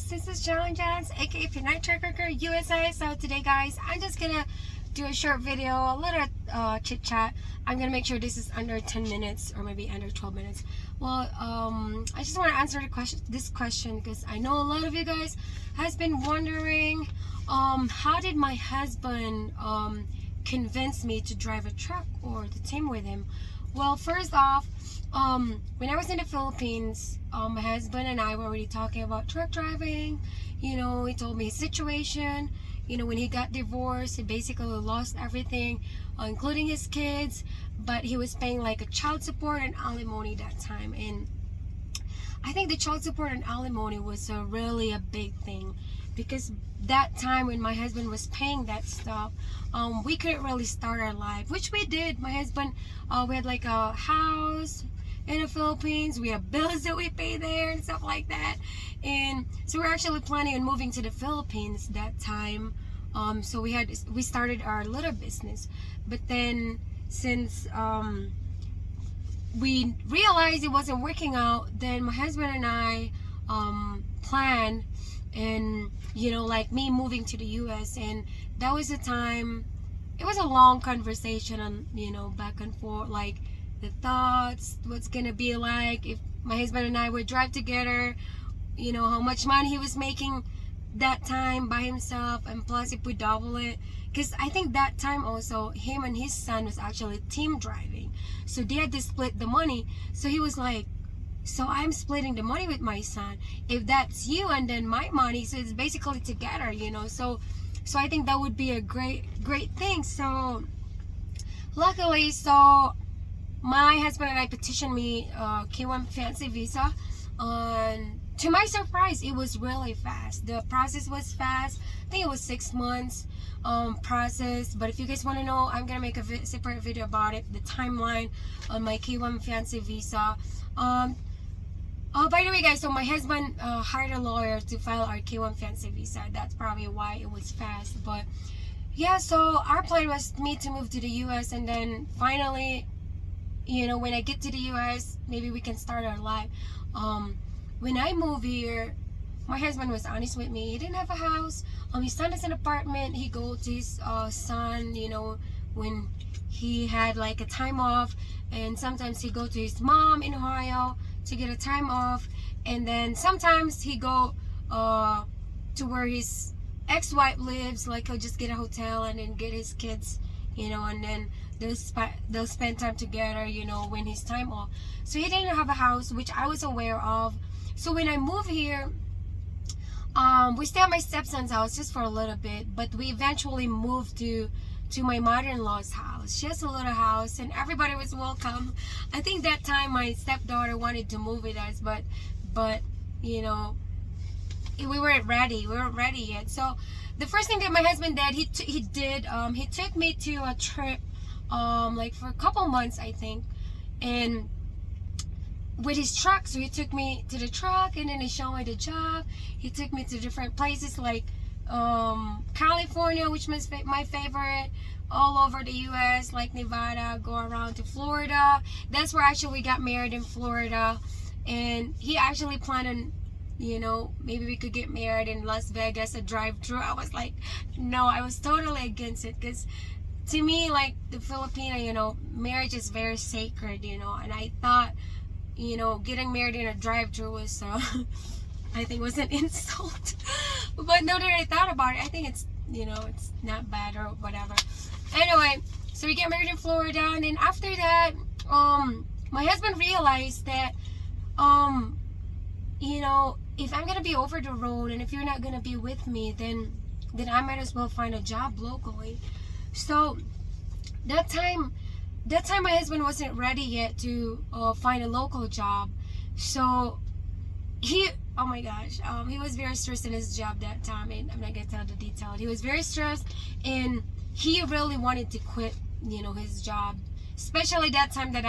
this is John Johns, aka Pinay Trucker USA. So today guys, I'm just gonna do a short video, a little chit chat. I'm gonna make sure this is under 10 minutes or maybe under 12 minutes. Well, I just want to answer this question because I know a lot of you guys has been wondering, how did my husband convince me to drive a truck or to team with him? Well, first off, when I was in the Philippines, my husband and I were already talking about truck driving. You know, he told me his situation. You know, when he got divorced, he basically lost everything, including his kids. But he was paying like a child support and alimony that time. And I think the child support and alimony was really a big thing. Because that time when my husband was paying that stuff, we couldn't really start our life, which we did. My husband, we had like a house in the Philippines. We have bills that we pay there and stuff like that. And so we're actually planning on moving to the Philippines that time. So we started our little business. But then since we realized it wasn't working out, then my husband and I planned, and you know, like me moving to the US. And that was a time, it was a long conversation on, you know, back and forth, like the thoughts, what's gonna be like if my husband and I would drive together, you know, how much money he was making that time by himself, and plus if we double it, because I think that time also him and his son was actually team driving, so they had to split the money. So he was like, so I'm splitting the money with my son, if that's you, and then my money, so it's basically together, you know. So I think that would be a great thing. So luckily, so my husband and I petitioned me K1 fancy visa. To my surprise, it was really fast. The process was fast. I think it was 6 months process. But if you guys want to know, I'm gonna make a separate video about it, the timeline on my K1 fancy visa. By the way guys, so my husband hired a lawyer to file our K1 fancy visa. That's probably why it was fast. But yeah, so our plan was me to move to the US, and then finally, you know, when I get to the US, maybe we can start our life. When I moved here, my husband was honest with me. He didn't have a house. His son has an apartment. He go to his son, you know, when he had like a time off, and sometimes he go to his mom in Ohio to get a time off, and then sometimes he go to where his ex-wife lives, like he'll just get a hotel and then get his kids, you know, and then they'll spend time together, you know, when his time off. So he didn't have a house, which I was aware of. So when I moved here, we stayed at my stepson's house just for a little bit, but we eventually moved to my mother-in-law's house. She has a little house, and everybody was welcome. I think that time my stepdaughter wanted to move with us, but you know, we weren't ready. We weren't ready yet. So the first thing that my husband did, he took me to a trip, like for a couple months, I think, and with his truck. So he took me to the truck, and then he showed me the job. He took me to different places like California, which was my favorite, all over the US, like Nevada, go around to Florida. That's where actually we got married, in Florida. And he actually planned on, you know, maybe we could get married in Las Vegas, a drive-through. I was like, no, I was totally against it, because to me, like the Filipino, you know, marriage is very sacred, you know, and I thought, you know, getting married in a drive-through was I think was an insult. But now that I thought about it, I think it's, you know, it's not bad or whatever. Anyway, so we get married in Florida, and then after that, my husband realized that, you know, if I'm gonna be over the road, and if you're not gonna be with me, then I might as well find a job locally. So that time my husband wasn't ready yet to find a local job. So he, oh my gosh, he was very stressed in his job that time, and I'm not gonna tell the detail. He was very stressed, and he really wanted to quit, you know, his job. Especially that time that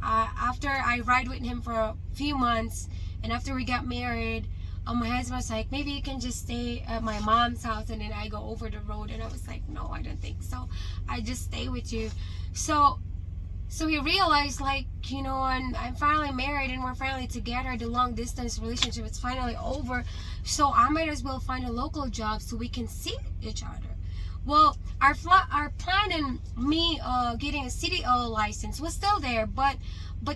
after I ride with him for a few months, and after we got married, my husband was like, maybe you can just stay at my mom's house, and then I go over the road. And I was like, no, I don't think so. I just stay with you. So So he realized, like, and I'm finally married and we're finally together. The long distance relationship is finally over. So I might as well find a local job so we can see each other. Well, our plan and me getting a CDL license was still there, but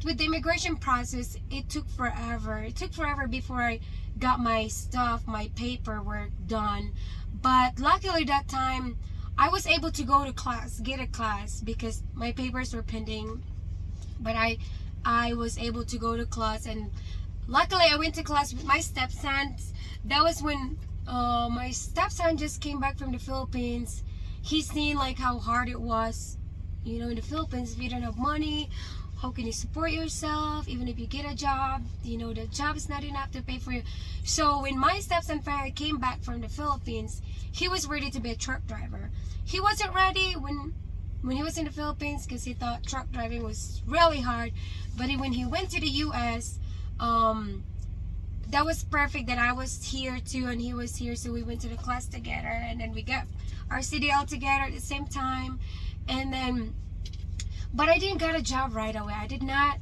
with the immigration process, it took forever. It took forever before I got my stuff, my paperwork done. But luckily that time, I was able to go to class, get a class, because my papers were pending. But I was able to go to class, and luckily I went to class with my stepson. That was when my stepson just came back from the Philippines. He's seen like how hard it was, in the Philippines. If you don't have money, how can you support yourself? Even if you get a job, the job is not enough to pay for you. So when my stepson finally came back from the Philippines, he was ready to be a truck driver. He wasn't ready when he was in the Philippines because he thought truck driving was really hard. But when he went to the US, that was perfect that I was here too and he was here. So we went to the class together, and then we got our CDL together at the same time. And then, but I didn't get a job right away. I did not,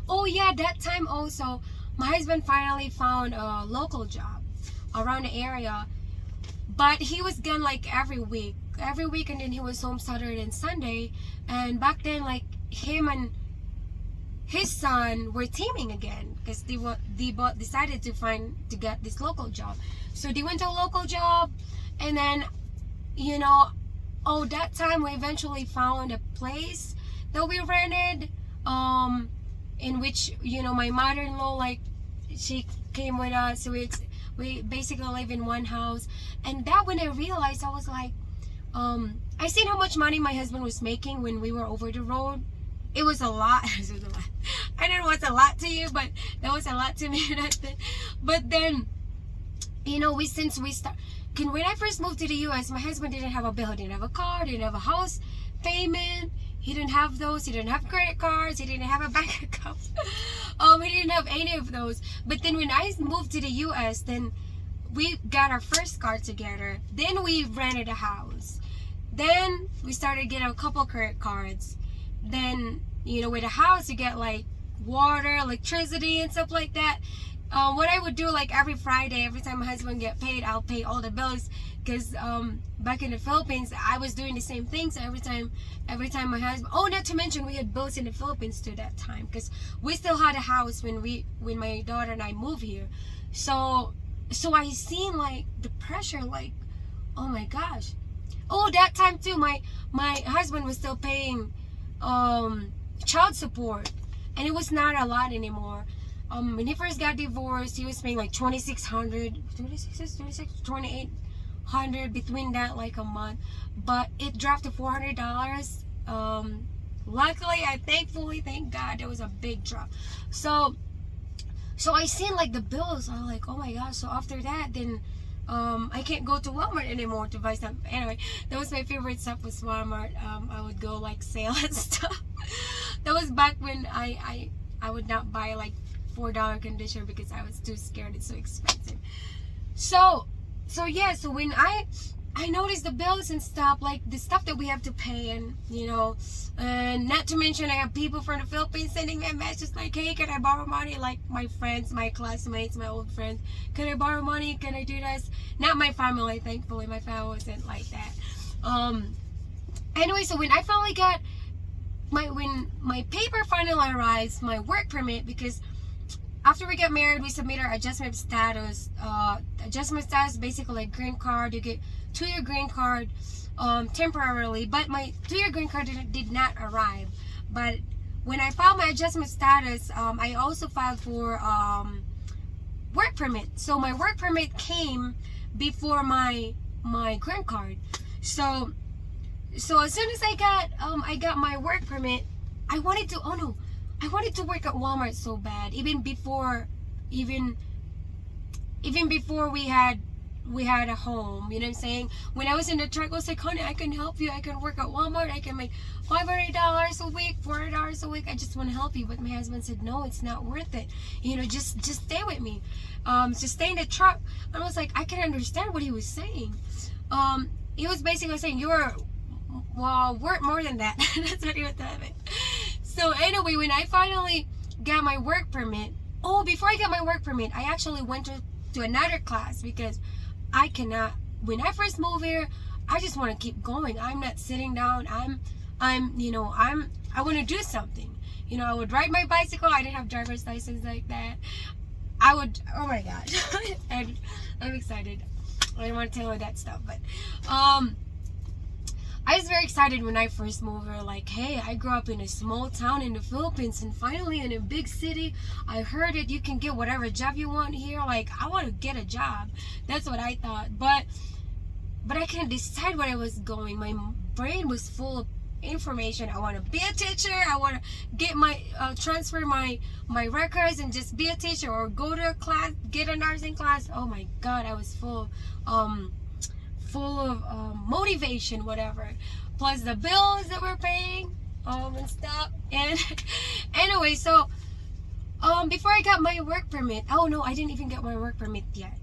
oh yeah, that time also, my husband finally found a local job around the area. But he was gone like every week, and then he was home Saturday and Sunday. And back then, like, him and his son were teaming again because they both decided to get this local job. So they went to a local job, and then, that time we eventually found a place that we rented, in which, my mother-in-law, like, she came with us. So we basically live in one house. And that, when I realized, I was like, I seen how much money my husband was making when we were over the road. It was a lot. It was a lot. I don't know what's a lot to you, but that was a lot to me. But then, when I first moved to the US, my husband didn't have a bill. He didn't have a car, didn't have a house payment. He didn't have those. He didn't have credit cards. He didn't have a bank account. He didn't have any of those. But then when I moved to the US, then we got our first car together. Then we rented a house. Then we started getting a couple credit cards. Then, with a house, you get like water, electricity, and stuff like that. What I would do, like, every Friday, every time my husband get paid, I'll pay all the bills. Because back in the Philippines, I was doing the same things. So every time my husband, not to mention we had bills in the Philippines too that time, because we still had a house when my daughter and I moved here. So I seen like the pressure, like, oh my gosh. That time too, my husband was still paying child support, and it was not a lot anymore. When he first got divorced, he was paying like $2,800 between that, like, a month. But it dropped to $400. Luckily, thank God, there was a big drop. So I seen like the bills. I'm like, oh my gosh. So after that, then I can't go to Walmart anymore to buy stuff. Anyway, that was my favorite stuff, was Walmart. I would go like sale and stuff. That was back when I would not buy like $4 conditioner because I was too scared. It's so expensive. So when I noticed the bills and stuff, like the stuff that we have to pay, and and not to mention I have people from the Philippines sending me messages like, hey, can I borrow money? Like my friends, my classmates, my old friends, can I borrow money? Can I do this? Not my family, thankfully. My family wasn't like that. Anyway, so when I finally got when my paper finally arrives, my work permit, because after we got married, we submitted our adjustment status. Adjustment status, basically like green card. You get 2-year green card temporarily, but my 2-year green card did not arrive. But when I filed my adjustment status, I also filed for work permit. So my work permit came before my green card. So as soon as I got my work permit, I wanted to work at Walmart so bad. Even before we had a home, you know what I'm saying? When I was in the truck, I was like, honey, I can help you. I can work at Walmart. I can make $500 a week, $400 a week. I just want to help you. But my husband said, no, it's not worth it. Just stay with me. Just stay in the truck. And I was like, I can understand what he was saying. He was basically saying, well, more than that. That's not even that. So anyway, when I finally got my work permit, oh, before I got my work permit, I actually went to another class because I cannot. When I first moved here, I just want to keep going. I'm not sitting down. I want to do something. I would ride my bicycle. I didn't have driver's license like that. I would. Oh my god, I'm excited. I don't want to tell you that stuff, but I was very excited when I first moved here. Like, hey, I grew up in a small town in the Philippines, and finally in a big city, I heard that you can get whatever job you want here. Like, I want to get a job. That's what I thought. But I couldn't decide where I was going. My brain was full of information. I want to be a teacher. I want to get my transfer my records and just be a teacher, or go to a class, get a nursing class. Oh my god, I was full of motivation, whatever, plus the bills that we're paying and stuff. And anyway, so before I got my work permit, oh no, I didn't even get my work permit yet.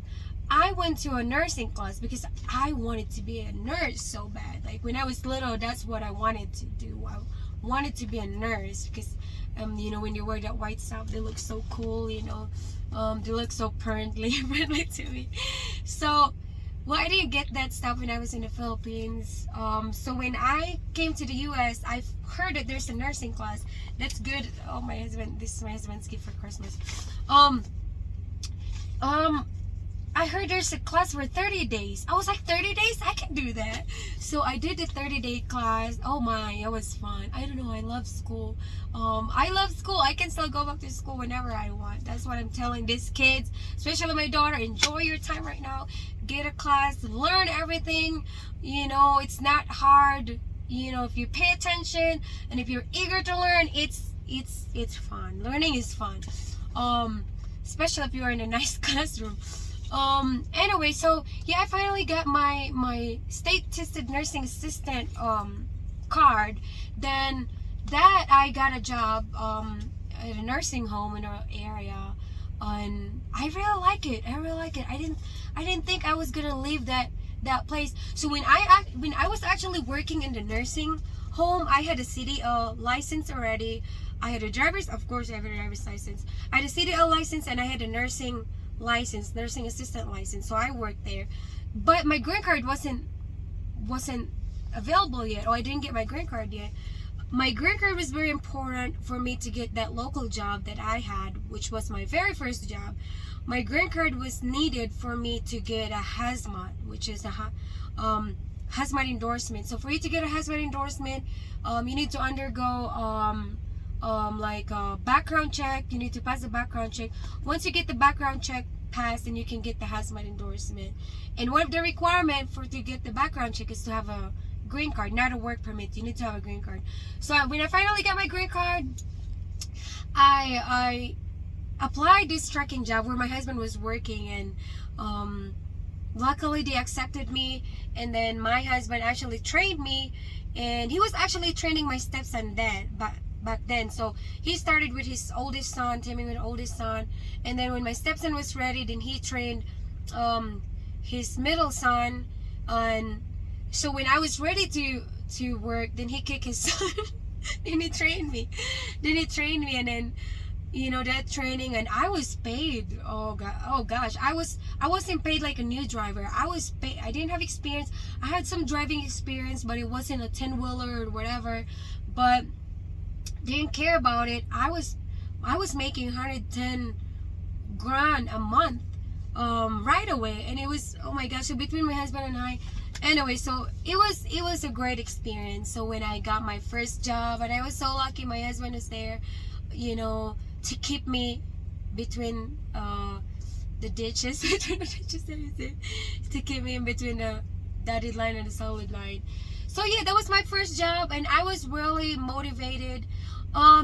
I went to a nursing class because I wanted to be a nurse so bad. Like, when I was little, that's what I wanted to do. I wanted to be a nurse because when you wear that white stuff, they look so cool. They look so friendly to me. So, well, I didn't get that stuff when I was in the Philippines. So when I came to the US, I heard that there's a nursing class. That's good. Oh, this is my husband's gift for Christmas. I heard there's a class for 30 days. I was like, 30 days? I can do that. So I did the 30-day class. Oh my, it was fun. I don't know, I love school. I love school. I can still go back to school whenever I want. That's what I'm telling these kids, especially my daughter. Enjoy your time right now. Get a class, learn everything. It's not hard. If you pay attention and if you're eager to learn, it's fun. Learning is fun. Especially if you're in a nice classroom. Anyway, so yeah, I finally got my state tested nursing assistant card. Then that I got a job at a nursing home in our area, and I really like it. I didn't think I was gonna leave that place. So when I was actually working in the nursing home, I had a CDL license already. I had a driver's license. I had a CDL license, and I had a nursing assistant license. So I worked there, but my green card wasn't available yet. I didn't get my green card yet. My green card was very important for me to get that local job that I had, which was my very first job. My green card was needed for me to get a hazmat, which is a hazmat endorsement. So for you to get a hazmat endorsement, you need to undergo like a background check. You need to pass the background check. Once you get the background check passed, then you can get the hazmat endorsement. And one of the requirements to get the background check is to have a green card, not a work permit. You need to have a green card. So when I finally got my green card, I applied this trucking job where my husband was working, and luckily they accepted me. And then my husband actually trained me, and he was actually training my stepson back then. So he started with his oldest son, Timmy with oldest son, and then when my stepson was ready, then he trained his middle son. And so when I was ready to work, then he kicked his son. Then he trained me, and then that training, and I was paid. Oh gosh, I wasn't paid like a new driver. I was paid. I didn't have experience. I had some driving experience, but it wasn't a 10-wheeler or whatever. But didn't care about it. I was making 110 grand a month right away, and it was, oh my gosh. So between my husband and I, anyway, so it was a great experience. So when I got my first job, and I was so lucky, my husband was there, to keep me between the ditches, to keep me in between the dotted line and the solid line. So yeah, that was my first job, and I was really motivated.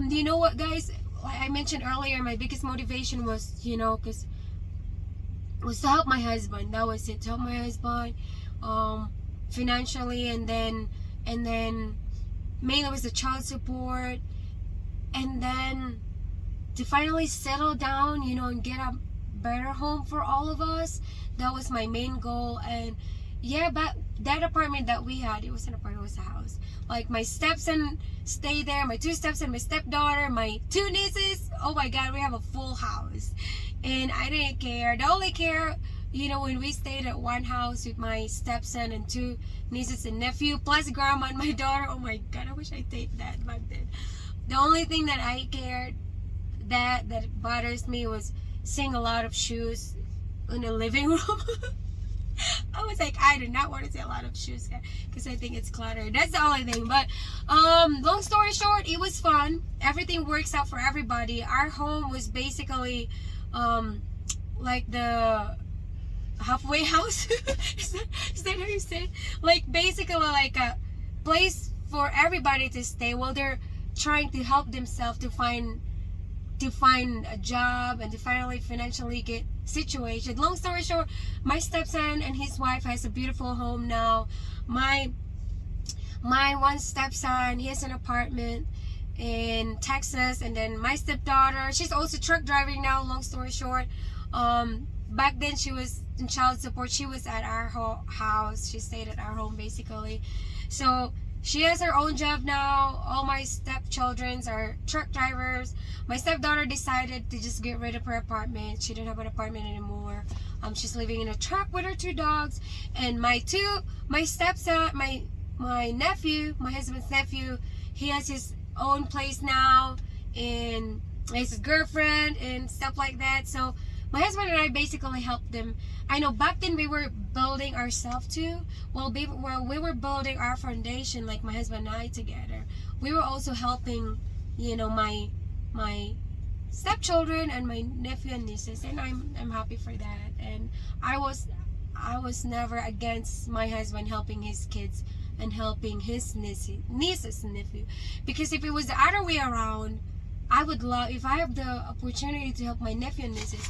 You know what, guys? Like I mentioned earlier, my biggest motivation was, was to help my husband. That was it, to help my husband financially, and then mainly was the child support, and then to finally settle down, and get a better home for all of us. That was my main goal. And yeah, but that apartment that we had, it was an apartment, it was a house. Like my stepson stayed there, my two stepson, my stepdaughter, my two nieces. Oh my God, we have a full house, and I didn't care. The only care, when we stayed at one house with my stepson and two nieces and nephew, plus grandma and my daughter. Oh my God, I wish I taped that back then. The only thing that I cared that bothers me was seeing a lot of shoes in the living room. I was like, I do not want to see a lot of shoes because I think it's cluttered. That's the only thing. But long story short, it was fun. Everything works out for everybody. Our home was basically like the halfway house. is that how you say it? Like basically like a place for everybody to stay while they're trying to help themselves to find a job and to finally financially get situated. Long story short, my stepson and his wife has a beautiful home now. My one stepson, he has an apartment in Texas, and then my stepdaughter, she's also truck driving now. Long story short, back then she was in child support. She was at our house. She stayed at our home basically. So she has her own job now. All my stepchildren are truck drivers. My stepdaughter decided to just get rid of her apartment. She didn't have an apartment anymore. She's living in a truck with her two dogs. And my stepson, my nephew, my husband's nephew, he has his own place now, and his girlfriend and stuff like that. So my husband and I basically helped them. I know back then we were building ourselves too. While we were building our foundation, like my husband and I together, we were also helping, my stepchildren and my nephew and nieces, and I'm happy for that. And I was never against my husband helping his kids and helping his nieces and nephew, because if it was the other way around, I would love, if I have the opportunity to help my nephew and nieces,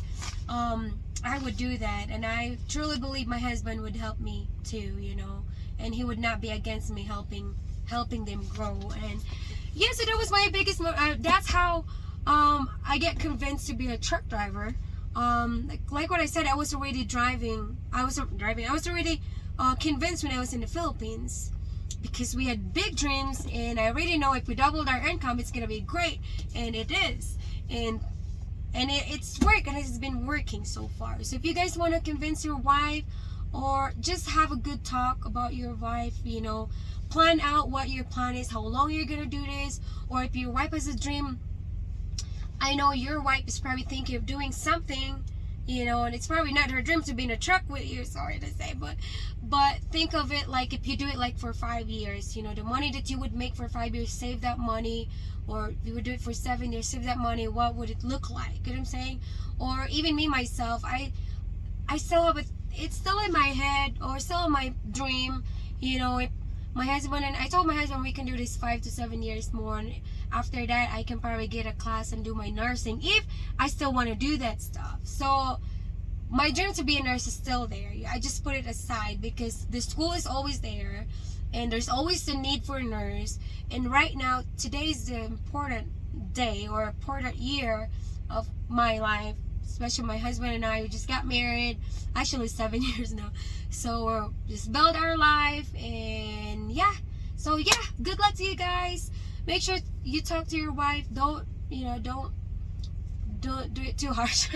I would do that. And I truly believe my husband would help me too, and he would not be against me helping them grow. And yeah, so that was my biggest that's how I get convinced to be a truck driver. Like what I said, I was already already convinced when I was in the Philippines, because we had big dreams, and I already know if we doubled our income, it's gonna be great, and it is, and it's worked, and it's been working so far. So if you guys want to convince your wife, or just have a good talk about your wife, plan out what your plan is, how long you're gonna do this, or if your wife has a dream, I know your wife is probably thinking of doing something, and it's probably not her dream to be in a truck with you, sorry to say, but think of it like, if you do it like for 5 years, the money that you would make for 5 years, save that money. Or if you would do it for 7 years, save that money, what would it look like? You know what I'm saying? Or even me myself, I still have it's still in my head, or still in my dream, if my husband and I told my husband we can do this 5 to 7 years more, and after that I can probably get a class and do my nursing if I still want to do that stuff. So my dream to be a nurse is still there. I just put it aside because the school is always there, and there's always the need for a nurse. And right now, today is the important day or important year of my life, especially my husband and I. We just got married, actually 7 years now. So we're just build our life, and yeah. So yeah, good luck to you guys. Make sure you talk to your wife. Don't do it too harsh.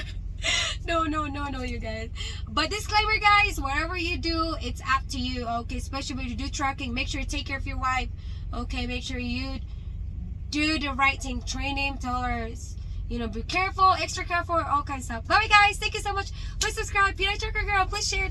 No, you guys. But disclaimer, guys, whatever you do, it's up to you, okay? Especially when you do trucking, make sure you take care of your wife, okay? Make sure you do the right thing. Train him, tell her, be careful, extra careful, all kinds of stuff. Bye, guys. Thank you so much. Please subscribe. Peanut Trucker Girl. Please share.